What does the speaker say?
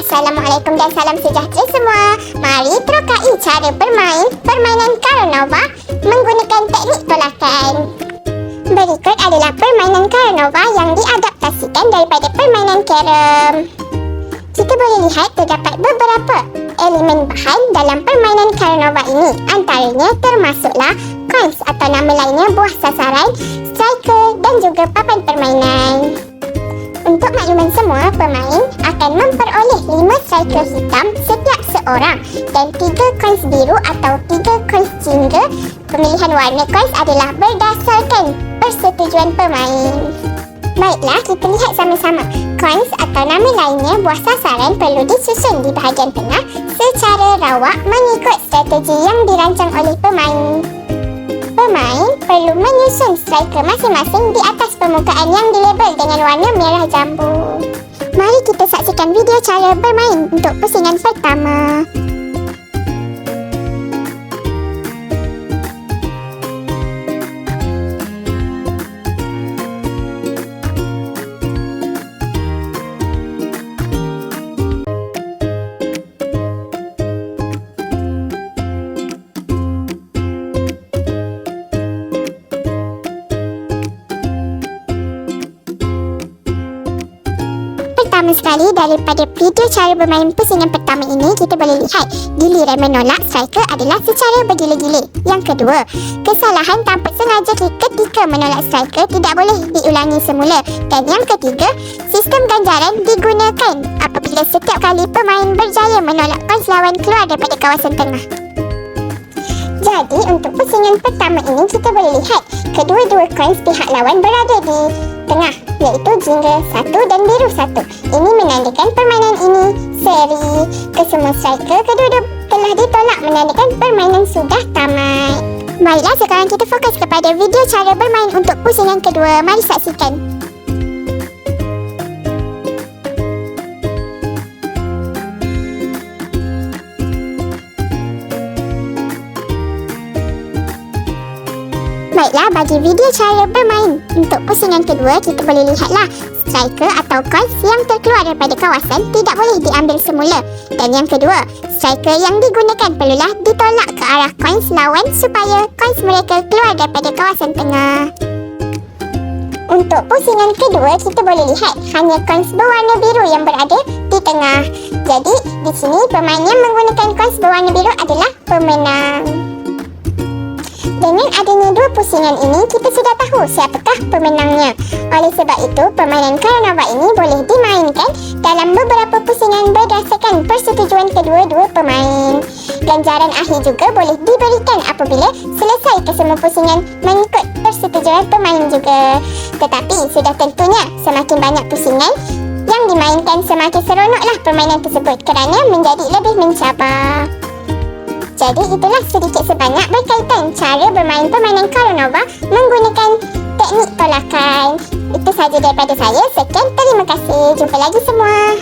Assalamualaikum dan salam sejahtera semua. Mari terokai cara bermain permainan Carnova menggunakan teknik tolakan. Berikut adalah permainan Carnova yang diadaptasikan daripada permainan Carrom. Kita boleh lihat terdapat beberapa elemen bahan dalam permainan Carnova ini. Antaranya termasuklah coins atau nama lainnya buah sasaran, striker dan juga papan permainan. Untuk makluman semua, pemain akan memperoleh 5 striker hitam setiap seorang dan 3 coins biru atau 3 coins jingga. Pemilihan warna coins adalah berdasarkan persetujuan pemain. Baiklah, kita lihat sama-sama. Coins atau nama lainnya buah sasaran perlu disusun di bahagian tengah secara rawak mengikut strategi yang dirancang oleh pemain. Pemain perlu menyusun striker masing-masing di atas permukaan yang dilabel dengan warna merah jambu. Mari kita saksikan video cara bermain untuk pusingan pertama. Pertama sekali, daripada video cara bermain pusingan pertama ini, kita boleh lihat giliran menolak striker adalah secara bergila-gila. Yang kedua, kesalahan tanpa sengaja ketika menolak striker tidak boleh diulangi semula. Dan yang ketiga, sistem ganjaran digunakan apabila setiap kali pemain berjaya menolak coins lawan keluar daripada kawasan tengah. Jadi, untuk pusingan pertama ini, kita boleh lihat kedua-dua coins pihak lawan berada di tengah, iaitu jingga 1 dan biru 1. Ini menandakan permainan ini seri. Kesemua striker kedua-dua telah ditolak, menandakan permainan sudah tamat. Baiklah, sekarang kita fokus kepada video cara bermain untuk pusingan kedua. Mari saksikan. Baiklah, bagi video cara bermain untuk pusingan kedua, kita boleh lihatlah striker atau coins yang terkeluar daripada kawasan tidak boleh diambil semula. Dan yang kedua, striker yang digunakan perlulah ditolak ke arah coins lawan supaya coins mereka keluar daripada kawasan tengah. Untuk pusingan kedua, kita boleh lihat hanya coins berwarna biru yang berada di tengah. Jadi, di sini pemain yang menggunakan coins berwarna biru adalah pemenang. Dengan adanya dua pusingan ini, kita sudah tahu siapakah pemenangnya. Oleh sebab itu, permainan Carnova ini boleh dimainkan dalam beberapa pusingan berdasarkan persetujuan kedua-dua pemain. Ganjaran akhir juga boleh diberikan apabila selesai kesemua pusingan mengikut persetujuan pemain juga. Tetapi sudah tentunya semakin banyak pusingan yang dimainkan, semakin seronoklah permainan tersebut kerana menjadi lebih mencabar. Jadi itulah sedikit sebanyak berkaitan cara bermain permainan Carnova menggunakan teknik tolakan. Itu sahaja daripada saya. Sekian, terima kasih. Jumpa lagi semua.